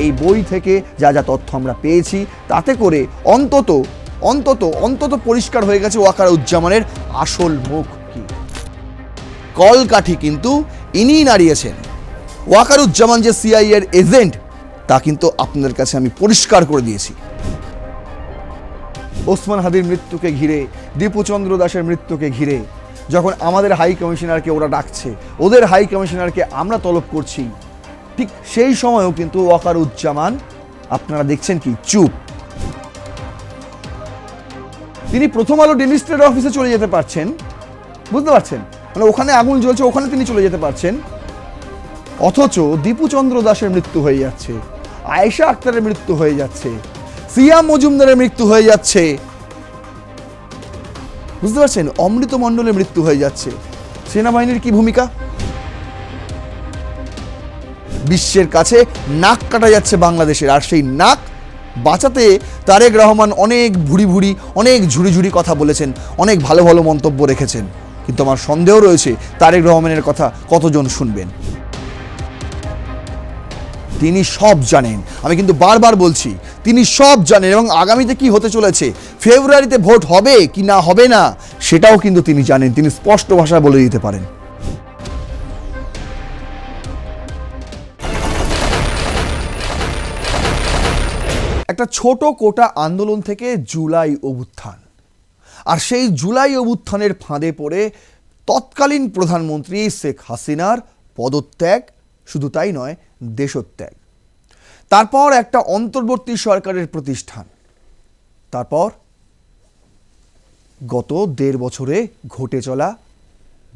এই বই থেকে যা যা তথ্য আমরা পেয়েছি তাতে করে অন্তত অন্তত অন্তত পরিষ্কার হয়ে গেছে ওয়াকারুজ্জামানের আসল মুখ কি। কলকাঠি কিন্তু ইনিই নাড়িয়েছেন। ওয়াকারুজ্জামান যে সিআইএ এর এজেন্ট তা কিন্তু আপনাদের কাছে আমি পরিষ্কার করে দিয়েছি। ওসমান হাদির মৃত্যুকে ঘিরে, দীপুচন্দ্র দাসের মৃত্যুকে ঘিরে যখন আমাদের হাই কমিশনারকে ওরা ডাকছে, ওদের হাই কমিশনারকে আমরা তলব করছি, ঠিক সেই সময়ও কিন্তু ওয়াকারুজ্জামান আপনারা দেখছেন কি চুপ। তিনি প্রথম আলো ডেইলি স্টার অফিসে চলে যেতে পারছেন, বুঝতে পারছেন, মানে ওখানে আগুন জ্বলছে, ওখানে তিনি চলে যেতে পারছেন, অথচ দীপুচন্দ্র দাসের মৃত্যু হয়ে যাচ্ছে, আয়েশা আক্তারের মৃত্যু হয়ে যাচ্ছে, সিয়াম মজুমদারের মৃত্যু হয়ে যাচ্ছে, বুঝতে পারছেন, অমৃত মণ্ডলের মৃত্যু হয়ে যাচ্ছে। সেনাবাহিনীর কি ভূমিকা? বিশ্বের কাছে নাক কাটা যাচ্ছে বাংলাদেশের, আর সেই নাক বাঁচাতে তারেক রহমান অনেক ভুড়ি অনেক ঝুড়ি কথা বলেছেন, অনেক ভালো ভালো মন্তব্য রেখেছেন, কিন্তু আমার সন্দেহ রয়েছে তারেক রহমানের কথা কতজন শুনবেন। তিনি সব জানেন, আমি কিন্তু বারবার বলছি তিনি সব জানেন, এবং আগামীতে কি হতে চলেছে, ফেব্রুয়ারিতে ভোট হবে কি না হবে না সেটাও কিন্তু তিনি জানেন, তিনি স্পষ্ট ভাষায় বলে দিতে পারেন। একটা ছোট কোটা আন্দোলন থেকে জুলাই অভ্যুত্থান, আর সেই জুলাই অভ্যুত্থানের ফাঁদে পড়ে তৎকালীন প্রধানমন্ত্রী শেখ হাসিনার পদত্যাগ, শুধু তাই নয় দেশত্যাগ, তারপর একটা অন্তর্বর্তী সরকারের প্রতিষ্ঠান, তারপর গত ১.৫ বছরে ঘটে চলা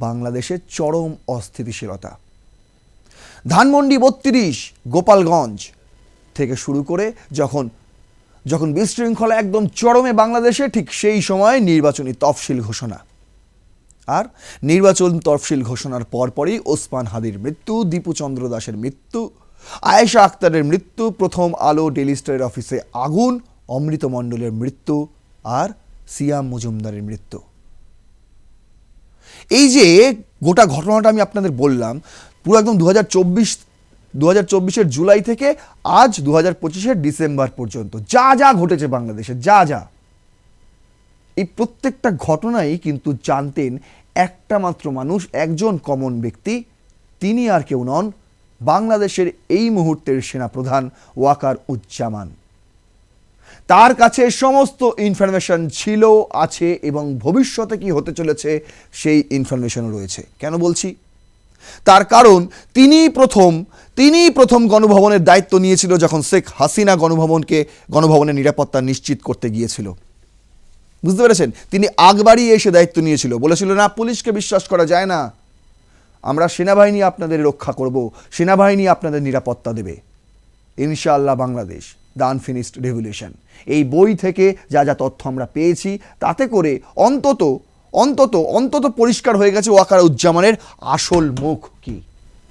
বাংলাদেশের চরম অস্থিতিশীলতা, ধানমন্ডি ৩২, গোপালগঞ্জ থেকে শুরু করে যখন বিশৃঙ্খলা একদম চরমে বাংলাদেশে, ঠিক সেই সময় নির্বাচনী তফসিল ঘোষণা, আর নির্বাচন তফসিল ঘোষণার পরপরই ওসমান হাদির মৃত্যু, দীপুচন্দ্র দাসের মৃত্যু, আয়েশা আক্তারের মৃত্যু, প্রথম আলো ডেইলি স্টারের অফিসে আগুন, অমৃত মণ্ডলের মৃত্যু, আর সিয়াম মজুমদারের মৃত্যু। এই যে গোটা ঘটনাটা আমি আপনাদের বললাম, পুরো একদম 2024-এর জুলাই থেকে আজ 2025-এর ডিসেম্বর পর্যন্ত যা যা ঘটেছে বাংলাদেশে, যা এই প্রত্যেকটা ঘটনাই কিন্তু জানতেন একটা মাত্র মানুষ, একজন কমন ব্যক্তি, তিনি আর কেউ নন, বাংলাদেশের এই মুহূর্তের সেনাপ্রধান ওয়াকারুজ্জামান। তার কাছে সমস্ত ইনফরমেশন ছিল, আছে, এবং ভবিষ্যতে কি হতে চলেছে সেই ইনফরমেশনও রয়েছে। কেন বলছি? তার কারণ তিনি প্রথম গণভবনের দায়িত্ব নিয়েছিল যখন শেখ হাসিনা গণভবনের নিরাপত্তা নিশ্চিত করতে গিয়েছিল, বুঝতে পেরেছেন? তিনি আগ বাড়িয়ে এসে দায়িত্ব নিয়েছিল, বলেছিল না পুলিশকে বিশ্বাস করা যায় না, আমরা সেনাবাহিনী আপনাদের রক্ষা করব, সেনাবাহিনী আপনাদের নিরাপত্তা দেবে। ইনশাআল্লাহ বাংলাদেশ দ্য আনফিনিশড রেভলিউশন, এই বই থেকে যা যা তথ্য আমরা পেয়েছি তাতে করে অন্তত অন্তত অন্তত পরিষ্কার হয়ে গেছে ওয়াকারুজ্জামানের আসল মুখ কি।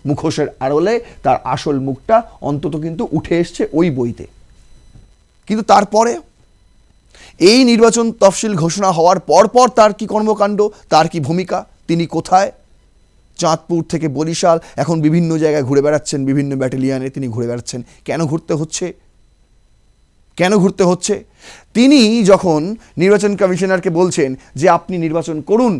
মুখোশের আড়লে তার আসল মুখটা অন্তত কিন্তু উঠে এসছে ওই বইতে। কিন্তু তারপরে এই নির্বাচন তফসিল ঘোষণা হওয়ার পরপর তার কি কর্মকাণ্ড, তার কি ভূমিকা, তিনি কোথায়? চাঁদপুর থেকে বরিশাল, এখন বিভিন্ন জায়গায় ঘুরে বেড়াচ্ছেন, বিভিন্ন ব্যাটালিয়নে তিনি ঘুরে বেড়াচ্ছেন। কেন ঘুরতে হচ্ছে? তিনি যখন নির্বাচন কমিশনারকে বলছেন যে আপনি নির্বাচন করুন,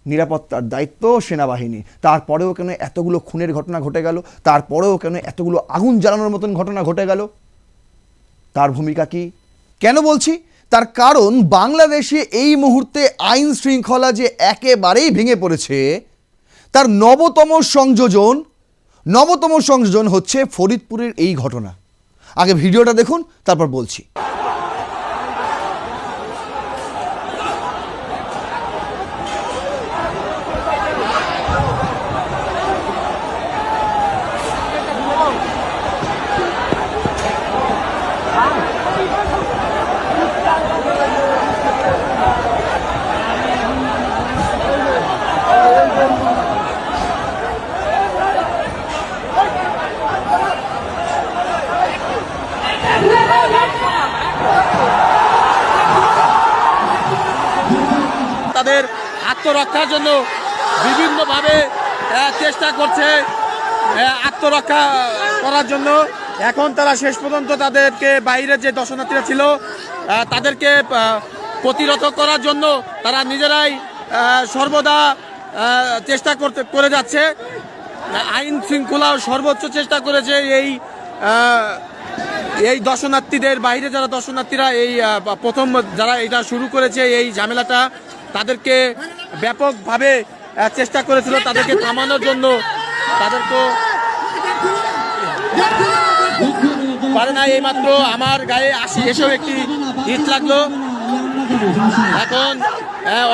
নিরাপত্তার দায়িত্ব সেনাবাহিনী, তারপরেও কেন এতগুলো খুনের ঘটনা ঘটে গেল, তারপরেও কেন এতগুলো আগুন জ্বালানোর মতন ঘটনা ঘটে গেল? তার ভূমিকা কি? কেন বলছি? তার কারণ বাংলাদেশে এই মুহূর্তে আইন শৃঙ্খলা যে একেবারেই ভেঙে পড়েছে, তার নবতম সংযোজন হচ্ছে ফরিদপুরের এই ঘটনা। আগে ভিডিওটা দেখুন, তারপর বলছি। তাদের আত্মরক্ষার জন্য বিভিন্নভাবে চেষ্টা করছে, আত্মরক্ষা করার জন্য এখন তারা শেষ পর্যন্ত তাদেরকে বাইরের যে দর্শনার্থীরা ছিল তাদেরকে প্রতিরোধ করার জন্য তারা নিজেরাই সর্বদা চেষ্টা করে যাচ্ছে। আইন শৃঙ্খলা সর্বোচ্চ চেষ্টা করেছে এই দর্শনার্থীদের, বাইরে যারা দর্শনার্থীরা এই প্রথম যারা এটা শুরু করেছে এই ঝামেলাটা, তাদেরকে ব্যাপকভাবে চেষ্টা করেছিল তাদেরকে থামানোর জন্য। তাদেরকে পারে না, এইমাত্র আমার গায়ে এসেও একটি হিট লাগলো। এখন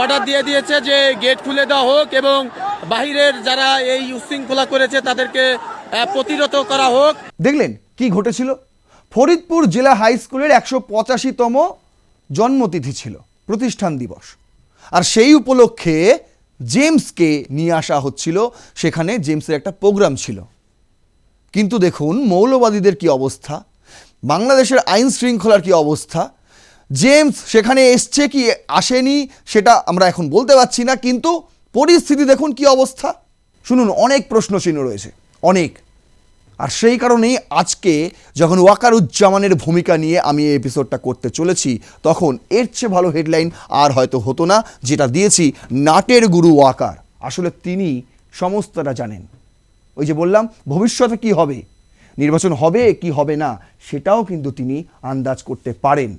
অর্ডার দিয়ে দিয়েছে যে গেট খুলে দেওয়া হোক এবং বাহিরের যারা এই উশৃঙ্খলা করেছে তাদেরকে প্রতিরোধ করা হোক। দেখলেন কি ঘটেছিল? ফরিদপুর জেলা হাই স্কুলের 185তম জন্মতিথি ছিল, প্রতিষ্ঠান দিবস, আর সেই উপলক্ষে জেমসকে নিয়ে আসা হচ্ছিল। সেখানে জেমসের একটা প্রোগ্রাম ছিল। কিন্তু দেখুন মৌলবাদীদের কি অবস্থা, বাংলাদেশের আইন শৃঙ্খলার কি অবস্থা। জেমস সেখানে এসছে কি আসেনি সেটা আমরা এখন বলতে পারছি না, কিন্তু পরিস্থিতি দেখুন কি অবস্থা। শুনুন, অনেক প্রশ্নচিহ্ন রয়েছে, অনেক। আর সেই কারণেই আজকে যখন ওয়াকারুজ্জামানের ভূমিকা নিয়ে আমি এই এপিসোডটা করতে চলেছি, তখন এর চেয়ে ভালো হেডলাইন আর হয়তো হতো না, যেটা দিয়েছি নাটের গুরু ওয়াকার। আসলে তিনি সমস্তটা জানেন। ওই যে বললাম ভবিষ্যতে কি হবে, নির্বাচন হবে কি হবে না, সেটাও কিন্তু তিনি আন্দাজ করতে পারেন।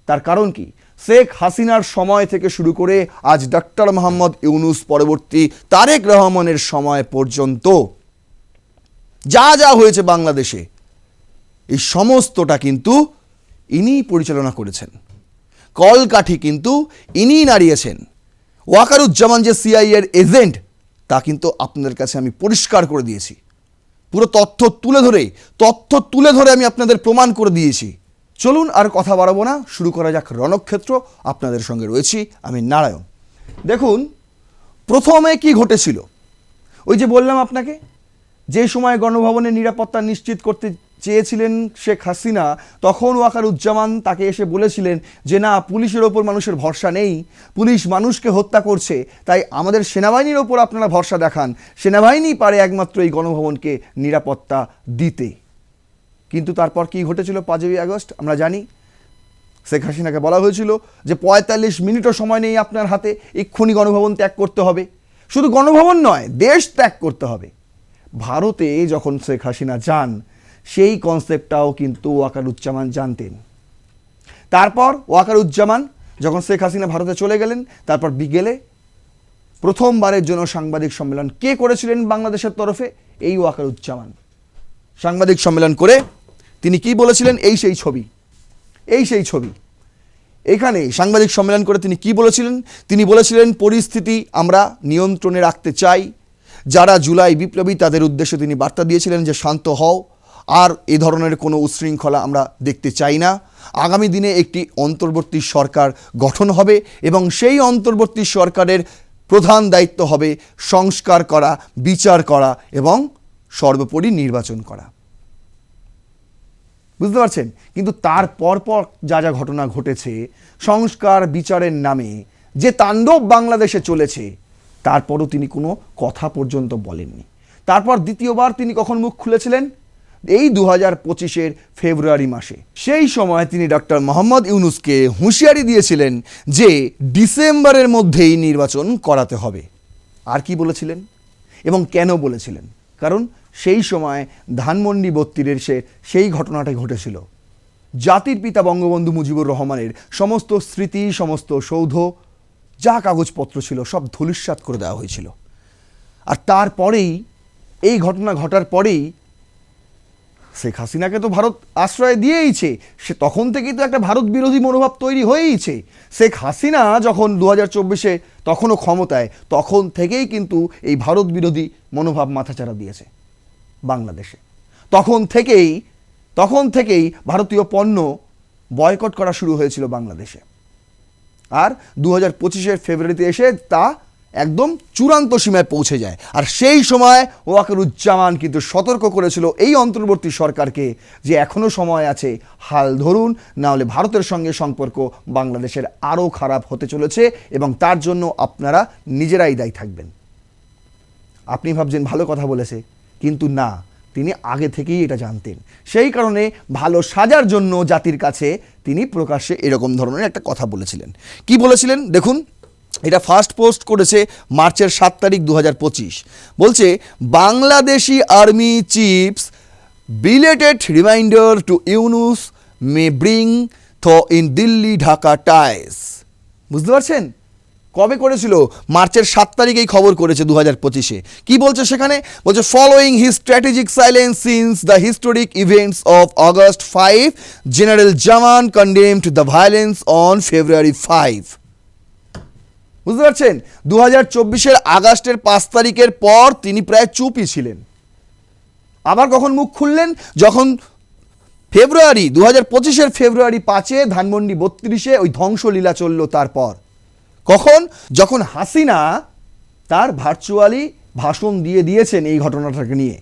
তার কারণ কি? শেখ হাসিনার সময় থেকে শুরু করে আজ ডক্টর মোহাম্মদ ইউনূস পরবর্তী তারেক রহমানের সময় পর্যন্ত যা যা হয়েছে বাংলাদেশে, এই সমস্তটা কিন্তু ইনিই পরিচালনা করেছেন। কলকাঠি কিন্তু ইনিই নাড়িয়েছেন। ওয়াকারুজ্জামান যে সিআইএর এজেন্ট তা কিন্তু আপনাদের কাছে আমি পরিষ্কার করে দিয়েছি। পুরো তথ্য তুলে ধরে আমি আপনাদের প্রমাণ করে দিয়েছি। চলুন আর কথা বাড়াবো না, শুরু করা যাক রণক্ষেত্র। আপনাদের সঙ্গে রয়েছি আমি নারায়ণ। দেখুন প্রথমে কি ঘটেছিল, ওই যে বললাম আপনাকে, যে সময় গণভবনের নিরাপত্তা নিশ্চিত করতে চেয়েছিলেন শেখ হাসিনা, তখন ওয়াকারুজ্জামান তাকে এসে বলেছিলেন যে না, পুলিশের ওপর মানুষের ভরসা নেই, পুলিশ মানুষকে হত্যা করছে, তাই আমাদের সেনাবাহিনীর ওপর আপনারা ভরসা দেখান, সেনাবাহিনী পারে একমাত্র এই গণভবনকে নিরাপত্তা দিতে। কিন্তু তারপর কি ঘটেছিল 5ই আগস্ট আমরা জানি। শেখ হাসিনাকে বলা হয়েছিল যে 45 মিনিটও সময় নেই আপনার হাতে, এক্ষুনি গণভবন ত্যাগ করতে হবে। শুধু গণভবন নয়, দেশ ত্যাগ করতে হবে। ভারতে যখন শেখ হাসিনা যান, সেই কনসেপ্টটাও কিন্তু ওয়াকারুজ্জামান জানতেন। তারপর ওয়াকারুজ্জামান যখন শেখ হাসিনা ভারতে চলে গেলেন, তারপর বিকেলে প্রথমবারের জন্য সাংবাদিক সম্মেলন কে করেছিলেন বাংলাদেশের তরফে? এই ওয়াকারুজ্জামান। সাংবাদিক সম্মেলন করে তিনি কি বলেছিলেন? এই সেই ছবি। এখানে সাংবাদিক সম্মেলন করে তিনি কি বলেছিলেন? তিনি বলেছিলেন পরিস্থিতি আমরা নিয়ন্ত্রণে রাখতে চাই। যারা জুলাই বিপ্লবী তাদের উদ্দেশ্যে তিনি বার্তা দিয়েছিলেন যে শান্ত হও, আর এ ধরনের কোনো উচ্ছৃঙ্খলা আমরা দেখতে চাই না। আগামী দিনে একটি অন্তর্বর্তী সরকার গঠন হবে এবং সেই অন্তর্বর্তী সরকারের প্রধান দায়িত্ব হবে সংস্কার করা, বিচার করা এবং সর্বোপরি নির্বাচন করা। বুঝতে পারছেন? কিন্তু তার পরপর যা যা ঘটনা ঘটেছে, সংস্কার বিচারের নামে যে তাণ্ডব বাংলাদেশে চলেছে, তারপরও তিনি কোনো কথা পর্যন্ত বলেননি। তারপর দ্বিতীয়বার তিনি কখন মুখ খুলেছিলেন? এই 2025-এর ফেব্রুয়ারি মাসে। সেই সময় তিনি ডক্টর মোহাম্মদ ইউনূসকে হুঁশিয়ারি দিয়েছিলেন যে ডিসেম্বরের মধ্যেই নির্বাচন করাতে হবে। আর কি বলেছিলেন এবং কেন বলেছিলেন? কারণ সেই সময় ধানমন্ডি 32-এর সেই ঘটনাটাই ঘটেছিল। জাতির পিতা বঙ্গবন্ধু মুজিবুর রহমানের সমস্ত স্মৃতি, সমস্ত সৌধ, যা কাগজপত্র ছিল সব ধূলিসাৎ করে দেওয়া হয়েছিল। আর তারপরেই এই ঘটনা ঘটার পরেই শেখ হাসিনাকে তো ভারত আশ্রয় দিয়েইছে, সে তখন থেকেই তো একটা ভারত বিরোধী মনোভাব তৈরি হয়েইছে। শেখ হাসিনা যখন 2024-এ তখনও ক্ষমতায়, তখন থেকেই কিন্তু এই ভারত বিরোধী মনোভাব মাথাচাড়া দিয়েছে বাংলাদেশে। তখন থেকেই ভারতীয় পণ্য বয়কট করা শুরু হয়েছিল বাংলাদেশে। আর 2025-এর ফেব্রুয়ারিতে এসে তা একদম চূড়ান্ত সীমায় পৌঁছে যায়। আর সেই সময় ওয়াকারুজ্জামান কিন্তু সতর্ক করেছিল এই অন্তর্বর্তী সরকারকে যে এখনও সময় আছে, হাল ধরুন, না হলে ভারতের সঙ্গে সম্পর্ক বাংলাদেশের আরও খারাপ হতে চলেছে এবং তার জন্য আপনারা নিজেরাই দায়ী থাকবেন। আপনি ভাবছেন ভালো কথা বলেছে, কিন্তু না, তিনি আগে থেকেই এটা জানতেন। সেই কারণে ভালো সাজার জন্য জাতির কাছে তিনি প্রকাশ্যে এরকম ধরনের একটা কথা বলেছিলেন। কি বলেছিলেন দেখুন, এটা ফার্স্ট পোস্ট করেছে মার্চের 7 তারিখ 2025। বলছে, Bangladeshi army chiefs belated reminder to Yunus may bring thaw in Delhi Dhaka ties. বুঝতে পারছেন? কবে করেছিল? মার্চের 7 তারিখ এই খবর করেছে 2025-এ। কি বলছে সেখানে? বলছে, following his strategic silence since the historic events of August 5, general Zaman condemned the violence on February 5। বুঝতে পারছেন? 2024-এর আগস্টের 5 তারিখের পর তিনি প্রায় চুপই ছিলেন। আবার কখন মুখ খুললেন? যখন ফেব্রুয়ারি 2025-এর ফেব্রুয়ারি 5-এ ধানমন্ডি 32-এ ওই ধ্বংসলীলা চলল। তারপর কখন? যখন হাসিনা তার ভার্চুয়ালি ভাষণ দিয়েছেন এই ঘটনাটাকে নিয়ে,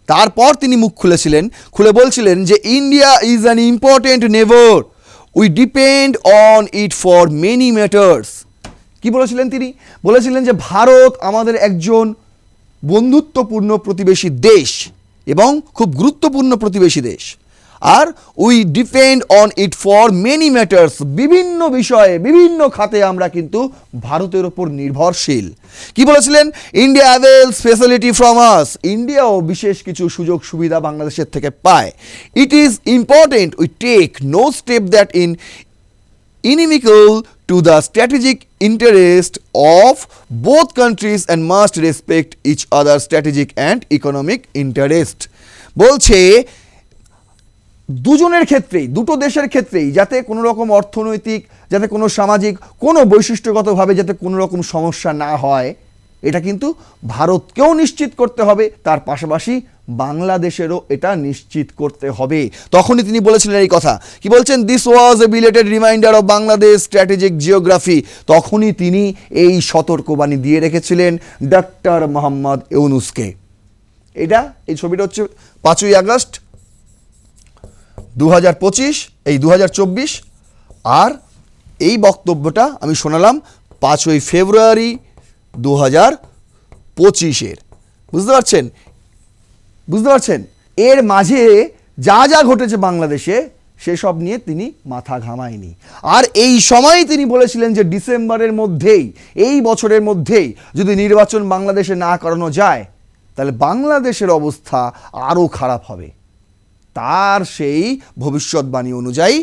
তারপর তিনি মুখ খুলেছিলেন, খুলে বলছিলেন যে ইন্ডিয়া ইজ অ্যান ইম্পর্টেন্ট নেবার, we depend on it for many matters. কি বলেছিলেন তিনি? বলেছিলেন যে ভারত আমাদের একজন বন্ধুত্বপূর্ণ প্রতিবেশী দেশ এবং খুব গুরুত্বপূর্ণ প্রতিবেশী দেশ, আর we depend on it for many matters, বিভিন্ন বিষয়ে বিভিন্ন খাতে আমরা কিন্তু ভারতের ওপর নির্ভরশীল। কি বলেছিলেন? India avails facility from us, ইন্ডিয়াও বিশেষ কিছু সুযোগ সুবিধা বাংলাদেশের থেকে পায়। It is important we take no step that inimical to the strategic interest of both countries and must respect each other's strategic and economic interest। বলছে দুজনের ক্ষেত্রেই, দুটো দেশের ক্ষেত্রেই যাতে কোনো রকম অর্থনৈতিক, যাতে কোনো সামাজিক, কোনো বৈশিষ্ট্যগতভাবে যাতে কোনো রকম সমস্যা না হয়, এটা কিন্তু ভারতকেও নিশ্চিত করতে হবে, তার পাশাপাশি বাংলাদেশেরও এটা নিশ্চিত করতে হবে। তখনই তিনি বলেছিলেন এই কথা। কি বলছেন? This was A belated reminder of Bangladesh strategic geography. তখনই তিনি এই সতর্কবাণী দিয়ে রেখেছিলেন ডক্টর মোহাম্মদ ইউনূসকে। এটা, এই ছবিটা হচ্ছে 5ই আগস্ট 2025, এই 2024, আর এই বক্তব্যটা আমি শোনালাম 5ই ফেব্রুয়ারি 2025-এর। বুঝতে পারছেন? বুঝতে পারছেন? এর মাঝে যা যা ঘটেছে বাংলাদেশে সেসব নিয়ে তিনি মাথা ঘামায়নি। আর এই সময় তিনি বলেছিলেন যে ডিসেম্বরের মধ্যেই, এই বছরের মধ্যেই যদি নির্বাচন বাংলাদেশে না করানো যায় তাহলে বাংলাদেশের অবস্থা আরও খারাপ হবে। তার সেই ভবিষ্যৎবাণী অনুযায়ী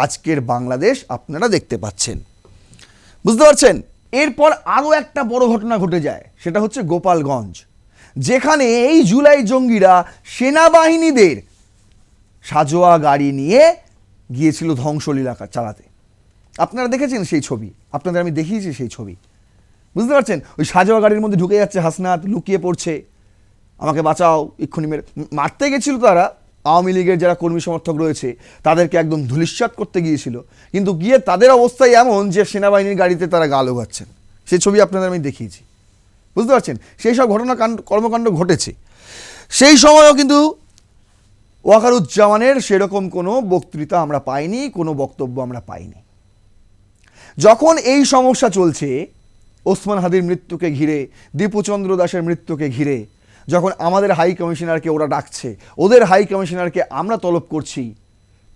আজকের বাংলাদেশ আপনারা দেখতে পাচ্ছেন। বুঝতে পারছেন? এরপর আরও একটা বড় ঘটনা ঘটে যায়, সেটা হচ্ছে গোপালগঞ্জ, যেখানে এই জুলাই জঙ্গিরা সেনাবাহিনীদের সাজোয়া গাড়ি নিয়ে গিয়েছিল ধ্বংসলীলা চালাতে। আপনারা দেখেছেন সেই ছবি, আপনাদের আমি দেখিয়েছি সেই ছবি। বুঝতে পারছেন? ওই সাজোয়া গাড়ির মধ্যে ঢুকে যাচ্ছে হাসনাত, লুকিয়ে পড়ছে, আমাকে বাঁচাও, এক্ষুনি মারতে গেছিল তারা। আওয়ামী লীগের যারা কর্মী সমর্থক রয়েছে তাদেরকে একদম ধূলিসাৎ করতে গিয়েছিল, কিন্তু গিয়ে তাদের অবস্থাই এমন যে সেনাবাহিনীর গাড়িতে তারা গা লাগাচ্ছেন। সেই ছবি আপনাদের আমি দেখিয়েছি। বুঝতে পারছেন? সেই সব কর্মকাণ্ড ঘটেছে। সেই সময়ও কিন্তু ওয়াকারুজ্জামানের সেরকম কোনো বক্তৃতা আমরা পাইনি, কোনো বক্তব্য আমরা পাইনি। যখন এই সমস্যা চলছে, ওসমান হাদির মৃত্যুকে ঘিরে, দীপুচন্দ্র দাসের মৃত্যুকে ঘিরে, যখন আমাদের হাই কমিশনারকে ওরা ডাকছে, ওদের হাই কমিশনারকে আমরা তলব করছি,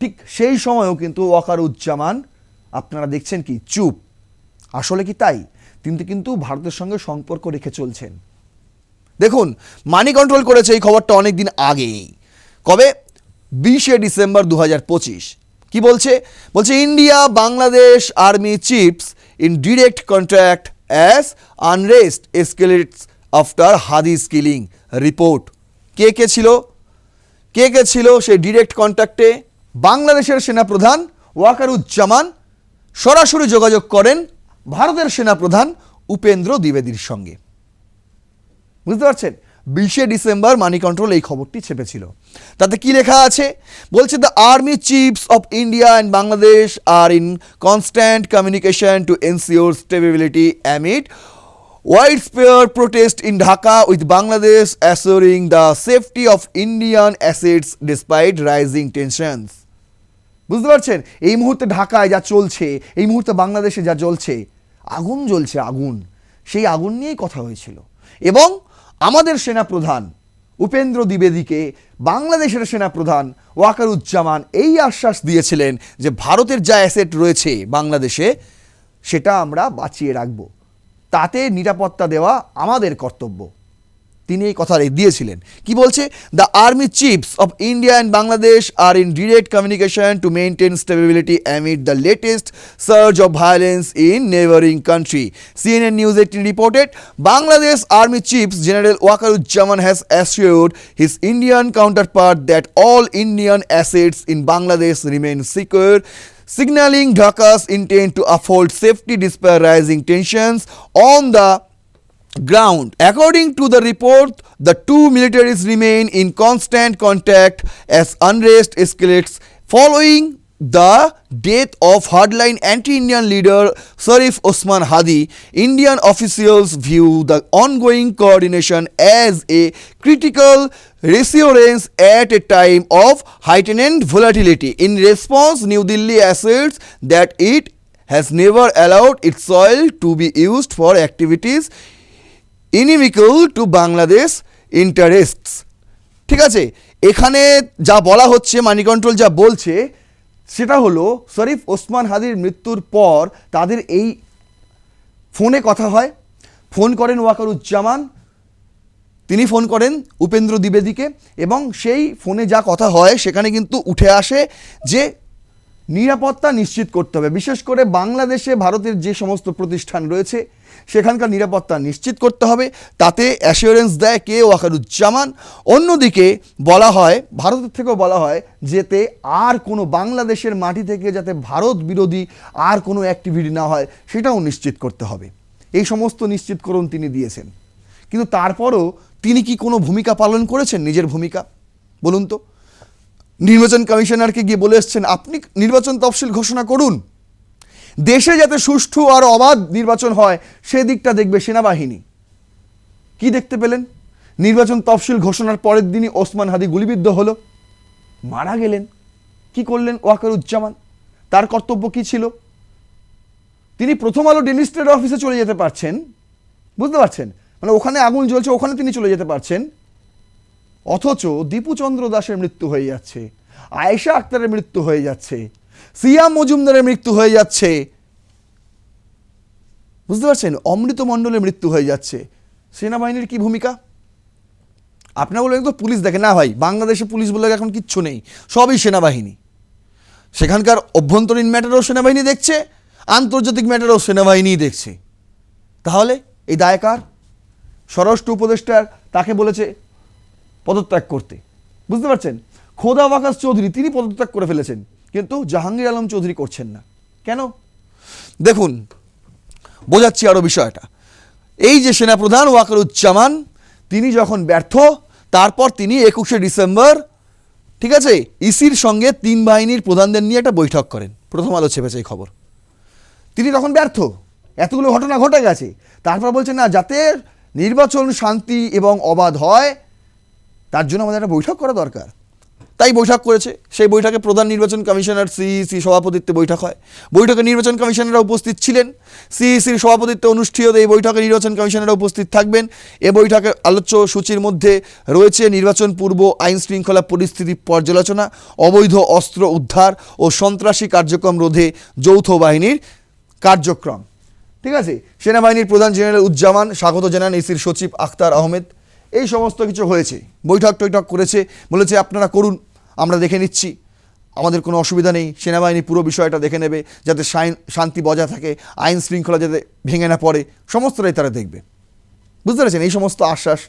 ঠিক সেই সময়ও কিন্তু ওয়াকারুজ্জামান আপনারা দেখছেন কি চুপ। আসলে কি তাই? তিনি কিন্তু ভারতের সঙ্গে সম্পর্ক রেখে চলছেন। দেখুন, মানি কন্ট্রোল করেছে এই খবরটা অনেক দিন আগেই। কবে? 20শে ডিসেম্বর 2025। কি বলছে? বলছে India Bangladesh army chiefs in direct contact as unrest escalates after Hadi's killing report. কে কে ছিল সেই ডিরেক্ট কন্ট্যাক্টে? বাংলাদেশের সেনাপ্রধান ওয়াকারুজ্জামান সরাসরি যোগাযোগ করেন ভারতের সেনাপ্রধান উপেন্দ্র দ্বিবেদীর সঙ্গে। বুঝতে পারছেন? 20শে ডিসেম্বর মানি কন্ট্রোল এই খবরটি ছেপেছিল। তাতে কি লেখা আছে? বলছে the army chiefs of India and Bangladesh are in constant communication to ensure stability amid widespread protest in Dhaka, with Bangladesh assuring the safety of Indian assets despite rising tensions। বুঝতে পারছেন? এই মুহূর্তে ঢাকায় যা চলছে, এই মুহূর্তে বাংলাদেশে যা চলছে, আগুন জ্বলছে, আগুন। সেই আগুন নিয়েই কথা হয়েছিল এবং আমাদের সেনাপ্রধান উপেন্দ্র দ্বিবেদীকে বাংলাদেশের সেনাপ্রধান ওয়াকারুজ্জামান এই আশ্বাস দিয়েছিলেন যে ভারতের যা অ্যাসেট রয়েছে বাংলাদেশে সেটা আমরা বাঁচিয়ে রাখব, তাতে নিরাপত্তা দেওয়া আমাদের কর্তব্য। তিনি এই কথা দিয়েছিলেন। কি বলছে? The army chiefs of India and Bangladesh are in direct communication to maintain stability amid the latest surge of violence in neighbouring country. CNN News 18 reported Bangladesh Army Chief General Wakaruজ্জামান has assured his Indian counterpart that all Indian assets in Bangladesh remain secure, signaling Dhaka's intent to uphold safety despite rising tensions on the ground. According to the report, the two militaries remain in constant contact as unrest escalates following the death of hardline anti-Indian leader Sharif Osman Hadi. Indian officials view the ongoing coordination as a critical reassurance at a time of heightened volatility. In response, New Delhi asserts that it has never allowed its soil to be used for activities inimical to Bangladesh interests. ঠিক আছে, এখানে যা বলা হচ্ছে, মানি control যা বলছে সেটা হলো শরীফ ওসমান হাদির মৃত্যুর পর তাদের এই ফোনে কথা হয়, ফোন করেন ওয়াকারুজ্জামান, তিনি ফোন করেন উপেন্দ্র দ্বিবেদীকে, এবং সেই ফোনে যা কথা হয় সেখানে কিন্তু উঠে আসে যে নিরাপত্তা নিশ্চিত করতে হবে, বিশেষ করে বাংলাদেশে ভারতের যে সমস্ত প্রতিষ্ঠান রয়েছে সেখানকার নিরাপত্তা নিশ্চিত করতে হবে, তাতে অ্যাসিওরেন্স দেয় কে? ওয়াকারুজ্জামান। অন্যদিকে বলা হয়, ভারতের থেকেও বলা হয় যেতে আর কোনো বাংলাদেশের মাটি থেকে যাতে ভারত বিরোধী আর কোনো অ্যাক্টিভিটি না হয় সেটাও নিশ্চিত করতে হবে। এই সমস্ত নিশ্চিতকরণ তিনি দিয়েছেন, কিন্তু তারপরও তিনি কি কোনো ভূমিকা পালন করেছেন? নিজের ভূমিকা বলুন তো। নির্বাচন কমিশনারকে গিয়ে বলে এসছেন আপনি নির্বাচন তফসিল ঘোষণা করুন, দেশে যাতে সুষ্ঠু আর অবাধ নির্বাচন হয় সেদিকটা দেখবে সেনাবাহিনী। কি দেখতে পেলেন? নির্বাচন তফসিল ঘোষণার পরের দিনই ওসমান হাদি গুলিবিদ্ধ হলো, মারা গেলেন। কি করলেন ওয়াকারুজ্জামান? তার কর্তব্য কি ছিল? তিনি প্রথম আলো ডেলি স্টার অফিসে চলে যেতে পারছেন, বুঝতে পারছেন? মানে ওখানে আগুন জ্বলছে, ওখানে তিনি চলে যেতে পারছেন, অথচ দীপুচন্দ্র দাসের মৃত্যু হয়ে যাচ্ছে, আয়েশা আক্তারের মৃত্যু হয়ে যাচ্ছে, সিয়াম মজুমদারের মৃত্যু হয়ে যাচ্ছে, বুঝতে পারছেন? অমৃত মণ্ডলের মৃত্যু হয়ে যাচ্ছে। সেনাবাহিনীর কি ভূমিকা? আপনারা বলবেন তো পুলিশ দেখে না, ভাই বাংলাদেশে পুলিশ বলে এখন কিচ্ছু নেই, সবই সেনাবাহিনী। সেখানকার অভ্যন্তরীণ ম্যাটারও সেনাবাহিনী দেখছে, আন্তর্জাতিক ম্যাটারও সেনাবাহিনী দেখছে। তাহলে এই দায় কার? স্বরাষ্ট্র উপদেষ্টার তাকে বলেছে পদত্যাগ করতে, বুঝতে পারছেন? খোদা ওয়াকাস চৌধুরী তিনি পদত্যাগ করে ফেলেছেন, কিন্তু জাহাঙ্গীর আলম চৌধুরী করছেন না কেন? দেখুন, বোঝাচ্ছি আরও বিষয়টা। এই যে সেনাপ্রধান ওয়াকারুজ্জামান তিনি যখন ব্যর্থ, তারপর তিনি 21শে ডিসেম্বর, ঠিক আছে, ইসির সঙ্গে তিন বাহিনীর প্রধানদের নিয়ে একটা বৈঠক করেন। প্রথম আলো ছেপেছে এই খবর। তিনি তখন ব্যর্থ, এতগুলো ঘটনা ঘটে গেছে, তারপর বলছেন না, যাতে নির্বাচন শান্তি এবং অবাধ হয় তার জন্য আমাদের একটা বৈঠক করা দরকার। তাই বৈঠক করেছে। সেই বৈঠকে প্রধান নির্বাচন কমিশনার সিইসি সভাপতিত্বে বৈঠক হয়। বৈঠকে নির্বাচন কমিশনাররা উপস্থিত ছিলেন। সিইসির সভাপতিত্বে অনুষ্ঠিত এই বৈঠকে নির্বাচন কমিশনাররা উপস্থিত থাকবেন। এ বৈঠকের আলোচ্য সূচির মধ্যে রয়েছে নির্বাচন পূর্ব আইন শৃঙ্খলা পরিস্থিতি পর্যালোচনা, অবৈধ অস্ত্র উদ্ধার ও সন্ত্রাসী কার্যক্রম রোধে যৌথ বাহিনীর কার্যক্রম। ঠিক আছে, সেনাবাহিনীর প্রধান জেনারেল উজ্জামান স্বাগত জানান ইসির সচিব আখতার আহমেদ। এই সমস্ত কিছু হয়েছে, বৈঠক টৈঠক করেছে, বলেছে আপনারা করুন, আমরা দেখে নিচ্ছি, আমাদের কোনো অসুবিধা নেই, সেনাবাহিনী পুরো বিষয়টা দেখে নেবে, যাতে শান্তি বজায় থাকে, আইন শৃঙ্খলা যাতে ভেঙে না পড়ে, সমস্তটাই তারা দেখবে। বুঝতে পেরেছেন? এই সমস্ত আশ্বাস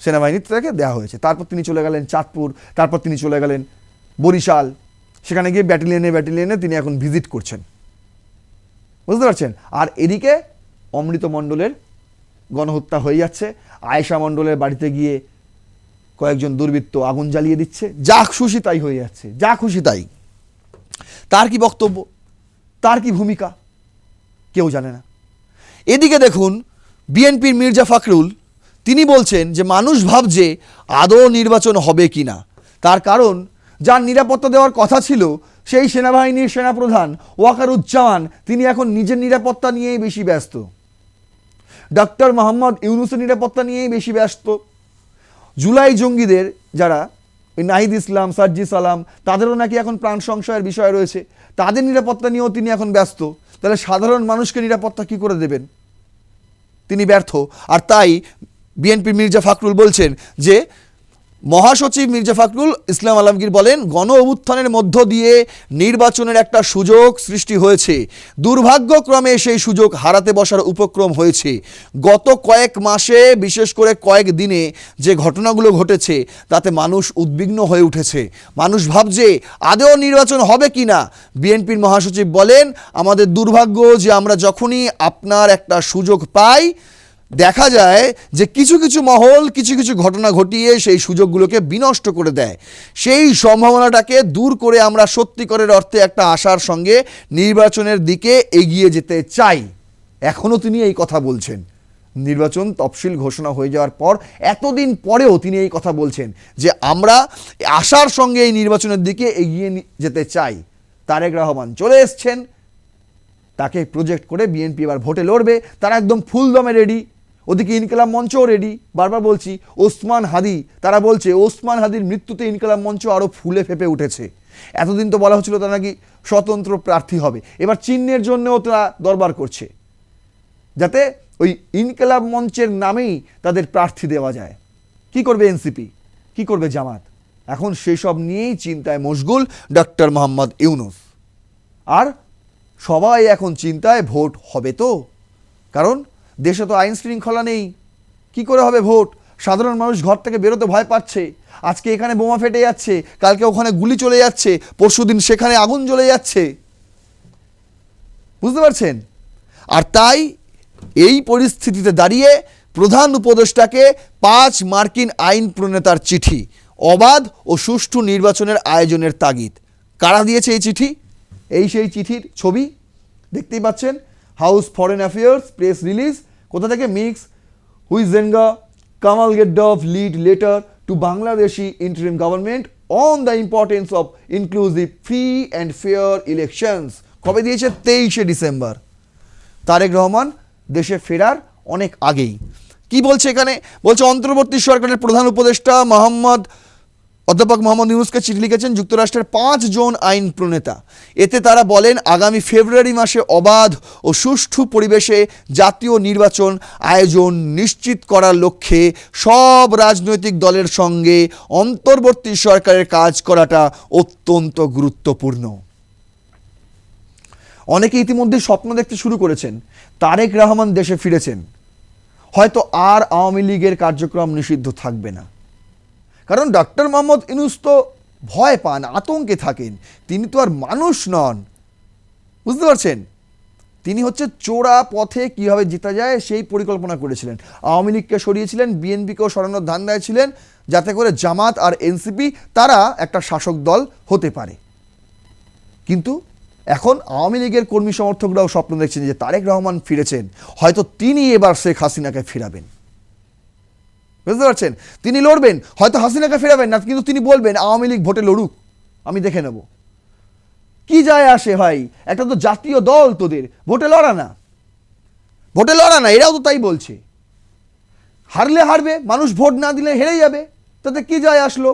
সেনাবাহিনীর থেকে দেওয়া হয়েছে। তারপর তিনি চলে গেলেন চাঁদপুর, তারপর তিনি চলে গেলেন বরিশাল, সেখানে গিয়ে ব্যাটালিয়নে তিনি এখন ভিজিট করছেন, বুঝতে পারছেন? আর এদিকে অমৃত মণ্ডলের গণহত্যা হয়ে যাচ্ছে, আয়েশা মণ্ডলের বাড়িতে গিয়ে কয়েকজন দুর্বৃত্ত আগুন জ্বালিয়ে দিচ্ছে, যা খুশি তাই হয়ে যাচ্ছে, যা খুশি তাই। তার কি বক্তব্য, তার কি ভূমিকা, কেউ জানে না। এদিকে দেখুন, বিএনপির মির্জা ফখরুল তিনি বলছেন যে মানুষ ভাবছে আদৌ নির্বাচন হবে কি না, তার কারণ যার নিরাপত্তা দেওয়ার কথা ছিল সেই সেনাবাহিনীর সেনাপ্রধান ওয়াকারুজ্জামান তিনি এখন নিজের নিরাপত্তা নিয়েই বেশি ব্যস্ত, ডক্টর মোহাম্মদ ইউনূসের নিরাপত্তা নিয়েই বেশি ব্যস্ত। জুলাই জঙ্গিদের যারা ওই নাহিদ ইসলাম, সার্জি সালাম, তাদেরও নাকি এখন প্রাণ সংশয়ের বিষয় রয়েছে, তাদের নিরাপত্তা নিয়েও তিনি এখন ব্যস্ত। তাহলে সাধারণ মানুষকে নিরাপত্তা কি করে দেবেন? তিনি ব্যর্থ। আর তাই বিএনপির মির্জা ফখরুল বলছেন যে, মহাসচিব মির্জা ফখরুল ইসলাম আলমগীর বলেন, গণ অভ্যুত্থানের মধ্য দিয়ে নির্বাচনের একটা সুযোগ সৃষ্টি হয়েছে, দুর্ভাগ্যক্রমে সেই সুযোগ হারাতে বসার উপক্রম হয়েছে। গত কয়েক মাসে, বিশেষ করে কয়েক দিনে যে ঘটনাগুলো ঘটেছে তাতে মানুষ উদ্বিগ্ন হয়ে উঠেছে। মানুষ ভাবছে আদৌ নির্বাচন হবে কি না। বিএনপির মহাসচিব বলেন, আমাদের দুর্ভাগ্য যে আমরা যখনই আপনার একটা সুযোগ পাই, দেখা যায় যে কিছু কিছু মহল কিছু কিছু ঘটনা ঘটিয়ে সেই সুযোগগুলোকে বিনষ্ট করে দেয়। সেই সম্ভাবনাটাকে দূর করে আমরা সত্যিকারের অর্থে একটা আশার সঙ্গে নির্বাচনের দিকে এগিয়ে যেতে চাই। এখনও তিনি এই কথা বলছেন। নির্বাচন তফসিল ঘোষণা হয়ে যাওয়ার পর এতদিন পরেও তিনি এই কথা বলছেন যে আমরা আশার সঙ্গে এই নির্বাচনের দিকে এগিয়ে যেতে চাই। তারেক রহমান চলে এসছেন, তাকে প্রজেক্ট করে বিএনপি এবার ভোটে লড়বে। তারা একদম ফুল দমে রেডি। ওদিকে ইনকিলাব মঞ্চও রেডি। বারবার বলছি, ওসমান হাদি, তারা বলছে ওসমান হাদির মৃত্যুতে ইনকিলাব মঞ্চ আরও ফুলে ফেপে উঠেছে। এতদিন তো বলা হচ্ছিল তারা নাকি স্বতন্ত্র প্রার্থী হবে, এবার চিহ্নের জন্যও তারা দরবার করছে যাতে ওই ইনকিলাব মঞ্চের নামেই তাদের প্রার্থী দেওয়া যায়। কি করবে এনসিপি, কি করবে জামাত? এখন সেসব নিয়েই চিন্তায় মশগুল ডক্টর মোহাম্মদ ইউনূস। আর সবাই এখন চিন্তায় ভোট হবে তো, কারণ দেশে তো আইন শৃঙ্খলা নেই। কি করে হবে ভোট? সাধারণ মানুষ ঘর থেকে বেরোতে ভয় পাচ্ছে। আজকে এখানে বোমা ফেটে যাচ্ছে, কালকে ওখানে গুলি চলে যাচ্ছে, পরশুদিন সেখানে আগুন জ্বলে যাচ্ছে। বুঝতে পারছেন? আর তাই এই পরিস্থিতিতে দাঁড়িয়ে প্রধান উপদেষ্টাকে 5 মার্কিন আইন প্রণেতার চিঠি, অবাধ ও সুষ্ঠু নির্বাচনের আয়োজনের তাগিদ। কারা দিয়েছে এই চিঠি? এই সেই চিঠির ছবি দেখতেই পাচ্ছেন। House foreign affairs press release. কোথা থেকে? মিক্স হুইজেঙ্গা কামাল গেড্ডফ lead letter to Bangladeshi interim government on the importance of inclusive free and fair elections. কবে দিয়েছে? 23শে ডিসেম্বর। তারেক রহমান দেশে ফেরার অনেক আগেই। কি বলছে এখানে? বলছে অন্তর্বর্তী সরকারের প্রধান উপদেষ্টা অধ্যাপক মোহাম্মদ ইউনূসকে চিঠি লিখেছেন যুক্তরাষ্ট্রের 5 জন আইন প্রণেতা। এতে তারা বলেন, আগামী ফেব্রুয়ারি মাসে অবাধ ও সুষ্ঠু পরিবেশে জাতীয় নির্বাচন আয়োজন নিশ্চিত করার লক্ষ্যে সব রাজনৈতিক দলের সঙ্গে অন্তর্বর্তী সরকারের কাজ করাটা অত্যন্ত গুরুত্বপূর্ণ। অনেকে ইতিমধ্যে স্বপ্ন দেখতে শুরু করেছেন তারেক রহমান দেশে ফিরেছেন, হয়তো আর আওয়ামী লীগের কার্যক্রম নিষিদ্ধ থাকবে না। কারণ ডক্টর মোহাম্মদ ইউনূস তো ভয় পান, আতঙ্কে থাকেন। তিনি তো আর মানুষ নন। বুঝতে পারছেন? তিনি হচ্ছে চোরা পথে কিভাবে জেতা যায় সেই পরিকল্পনা করেছিলেন। আওয়ামী লীগকে সরিয়েছিলেন, বিএনপিকেও সরানোর ধান্দায় ছিলেন, যাতে করে জামাত আর এনসিপি তারা একটা শাসক দল হতে পারে। কিন্তু এখন আওয়ামী লীগের কর্মী সমর্থকরাও স্বপ্ন দেখছেন যে তারেক রহমান ফিরেছেন, হয়তো তিনি এবার শেখ হাসিনাকে ফেরাবেন। বুঝতে পারছেন? তিনি লড়বেন, হয়তো হাসিনাকে ফেরাবেন না, কিন্তু তিনি বলবেন আওয়ামী লীগ ভোটে লড়ুক, আমি দেখে নেব। কি যায় আসে ভাই, একটা তো জাতীয় দল, তোদের ভোটে লড়া না, ভোটে লড়া না। এরাও তো তাই বলছে। হারলে হারবে, মানুষ ভোট না দিলে হেরে যাবে, তাতে কি যায় আসলো?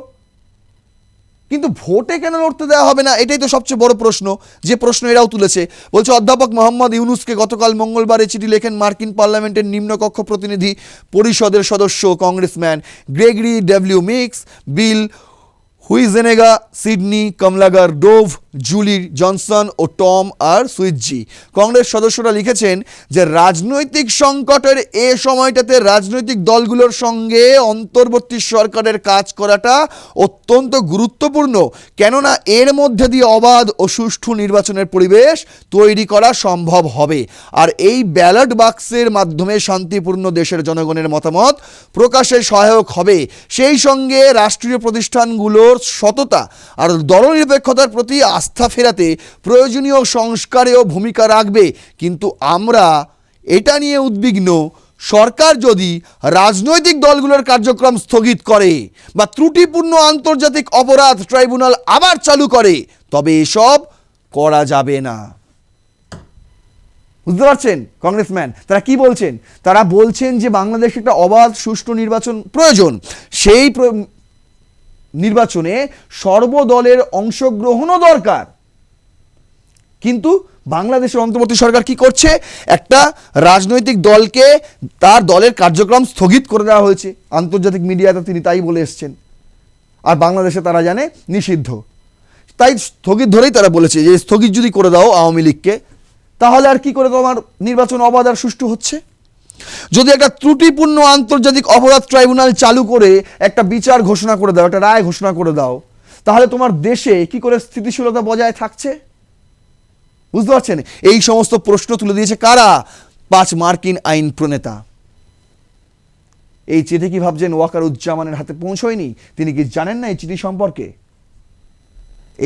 কিন্তু ভোটে কেন লড়তে দেওয়া হবে না, এটাই তো সবচেয়ে বড় প্রশ্ন, যে প্রশ্ন এরাও তুলেছে। বলছে অধ্যাপক মোহাম্মদ ইউনূসকে গতকাল মঙ্গলবারে চিঠি লেখেন মার্কিন পার্লামেন্টের নিম্নকক্ষ প্রতিনিধি পরিষদের সদস্য কংগ্রেসম্যান গ্রেগরি ডব্লিউ মিক্স, বিল হুইজেনেগা, সিডনি কমলাগার ডোভ, জুলি জনসন ও টম আর সুইটজি। কংগ্রেস সদস্যরা লিখেছেন যে রাজনৈতিক সংকটের এ সময়টাতে রাজনৈতিক দলগুলোর সঙ্গে অন্তর্বর্তী সরকারের কাজ করাটা অত্যন্ত গুরুত্বপূর্ণ, কেননা এর মধ্যে দিয়ে অবাধ ও সুষ্ঠু নির্বাচনের পরিবেশ তৈরি করা সম্ভব হবে। আর এই ব্যালট বাক্সের মাধ্যমে শান্তিপূর্ণ দেশের জনগণের মতামত প্রকাশে সহায়ক হবে। সেই সঙ্গে রাষ্ট্রীয় প্রতিষ্ঠানগুলোর সততা আর দলনিরপেক্ষতার প্রতি আস্থা ফেরাতে প্রয়োজনীয় সংস্কারেও ভূমিকা রাখবে। কিন্তু আমরা এটা নিয়ে উদ্বিগ্ন, সরকার যদি রাজনৈতিক দলগুলোর কার্যক্রম স্থগিত করে বা ত্রুটিপূর্ণ আন্তর্জাতিক অপরাধ ট্রাইব্যুনাল আবার চালু করে, তবে এসব করা যাবে না। বুঝতে পারছেন কংগ্রেসম্যান? তারা কি বলছেন? তারা বলছেন যে বাংলাদেশে একটা অবাধ সুষ্ঠু নির্বাচন প্রয়োজন, সেই নির্বাচনে সর্বদলের অংশগ্রহণও দরকার। কিন্তু বাংলাদেশের অন্তর্বর্তী সরকার কি করছে? একটা রাজনৈতিক দলকে তার দলের কার্যক্রম স্থগিত করে দেওয়া হয়েছে, আন্তর্জাতিক মিডিয়াতে তিনি তাই বলে এসছেন, আর বাংলাদেশে তারা জানে নিষিদ্ধ। তাই স্থগিত ধরেই তারা বলেছে যে স্থগিত যদি করে দাও আওয়ামী লীগকে, তাহলে আর কি করে তোমার নির্বাচন অবাধ আর সুষ্ঠু হচ্ছে? যদি একটা ত্রুটিপূর্ণ আন্তর্জাতিক অপরাধ ট্রাইব্যুনাল চালু করে একটা বিচার ঘোষণা করে দাও, একটা রায় ঘোষণা করে দাও, তাহলে তোমার দেশে কি করে স্থিতিশীলতা বজায় থাকছে? বুঝতে পারছেন? এই সমস্ত প্রশ্ন তুলে দিয়েছে কারা? 5 মার্কিন আইন প্রণেতা। এই চিঠি কি ভাবছেন ওয়াকারুজ্জামানের হাতে পৌঁছয়নি? তিনি কি জানেন না এই চিঠি সম্পর্কে?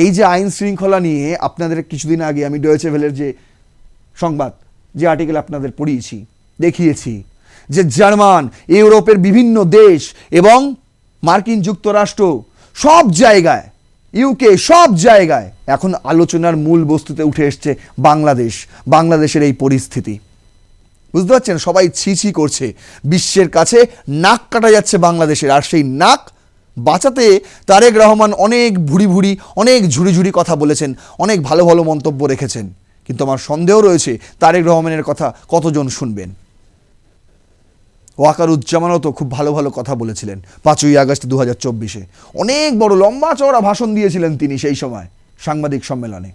এই যে আইন শৃঙ্খলা নিয়ে আপনাদের কিছুদিন আগে আমি ডয়েচে ভেলের যে সংবাদ, যে আর্টিকেল আপনাদের পড়িয়েছি, দেখিয়েছি যে জার্মান, ইউরোপের বিভিন্ন দেশ এবং মার্কিন যুক্তরাষ্ট্র সব জায়গায়, ইউকে সব জায়গায় এখন আলোচনার মূল বস্তুতে উঠে এসছে বাংলাদেশের এই পরিস্থিতি। বুঝতে পারছেন? সবাই ছি করছে, বিশ্বের কাছে নাক কাটা যাচ্ছে বাংলাদেশের, আর সেই নাক বাঁচাতে তারেক রহমান অনেক অনেক ঝুড়ি কথা বলেছেন, অনেক ভালো ভালো মন্তব্য রেখেছেন, কিন্তু আমার সন্দেহ রয়েছে তারেক রহমানের কথা কতজন শুনবেন। ওয়াকারুজ্জামানও তো খুব ভালো ভালো কথা বলেছিলেন 5ই আগস্ট 2024-এ, অনেক বড় লম্বা চওড়া ভাষণ দিয়েছিলেন তিনি সেই সময় সাংবাদিক সম্মেলনে।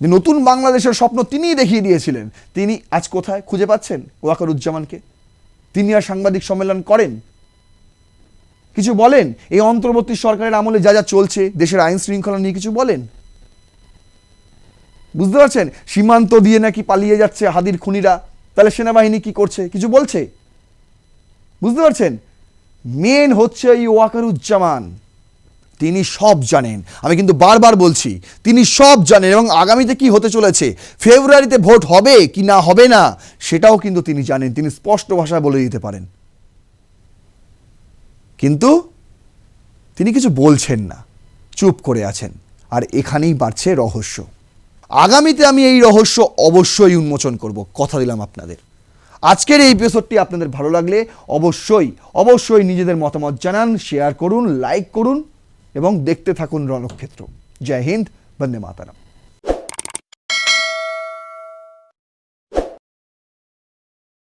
যে নতুন বাংলাদেশের স্বপ্ন তিনিই দেখিয়ে দিয়েছিলেন। তিনি আজ কোথায় খুঁজে পাচ্ছেন ওয়াকারুজ্জামানকে? তিনি আর সাংবাদিক সম্মেলন করেন? কিছু বলেন? এই অন্তর্বর্তী সরকারের আমলে যা যা চলছে দেশের আইন শৃঙ্খলা নিয়ে কিছু বলেন? বুঝতে পারছেন? সীমান্ত দিয়ে নাকি পালিয়ে যাচ্ছে হাদির খুনিরা, তাহলে সেনাবাহিনী কি করছে? কিছু বলছে? বুঝতে পারছেন? মেন হচ্ছে এই ওয়াকারুজ্জামান, তিনি সব জানেন। আমি কিন্তু বারবার বলছি, তিনি সব জানেন, এবং আগামীতে কি হতে চলেছে, ফেব্রুয়ারিতে ভোট হবে কি না হবে না সেটাও কিন্তু তিনি জানেন, তিনি স্পষ্ট ভাষায় বলে দিতে পারেন। কিন্তু তিনি কিছু বলছেন না, চুপ করে আছেন, আর এখানেই বাড়ছে রহস্য। আগামীতে আমি এই রহস্য অবশ্যই উন্মোচন করব, কথা দিলাম আপনাদের। আজকের এই এপিসোডটি আপনাদের ভালো লাগলে অবশ্যই নিজেদের মতামত জানান, শেয়ার করুন, লাইক করুন এবং দেখতে থাকুন রণক্ষেত্র। জয় হিন্দ, বন্দে মাতরম।